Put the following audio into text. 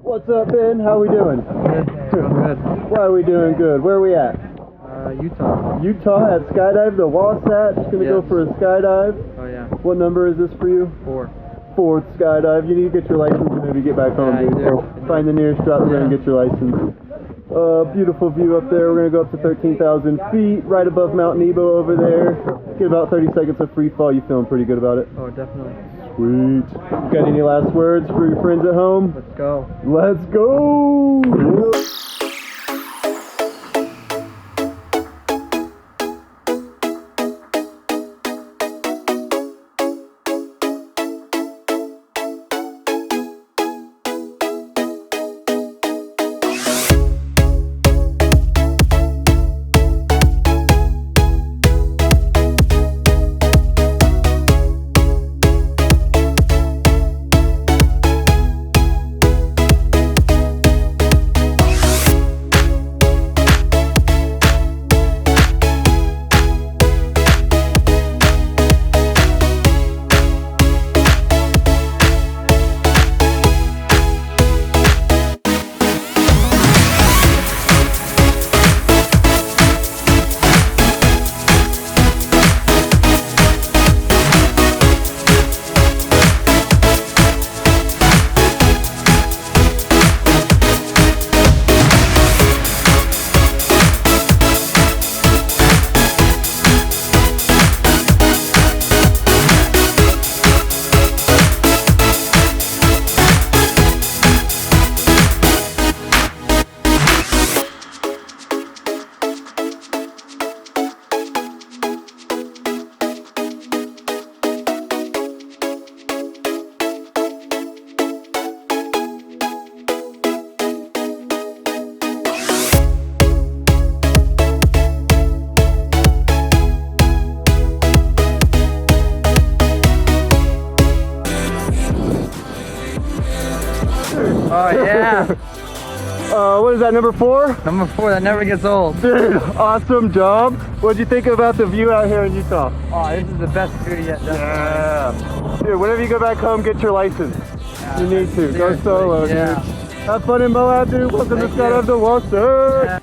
What's up, Ben? How we doing? Good. Good. Why are we doing good? Where are we at? Utah. Utah at Skydive, the Wasatch. Just gonna go for a skydive. Oh yeah. What number is this for you? 4. Fourth skydive. You need to get your license and maybe get back home, Yeah, dude. I do. Find the nearest drop zone and get your license. Beautiful view up there. We're gonna go up to 13,000 feet, right above Mount Nebo over there. Get about 30 seconds of free fall. You feeling pretty good about it? Oh, definitely. Sweet. Got any last words for your friends at home? Let's go. Let's go! Oh yeah. What is that, number 4? Number 4, that never gets old. Dude, awesome job. What'd you think about the view out here in Utah? Oh, this is the best view yet. Yeah. Dude, whenever you go back home, get your license. Yeah, you need to. Go seriously, solo, yeah. dude. Have fun in Moab, dude. Welcome to Thank you. Skydive the Wasatch. Yeah.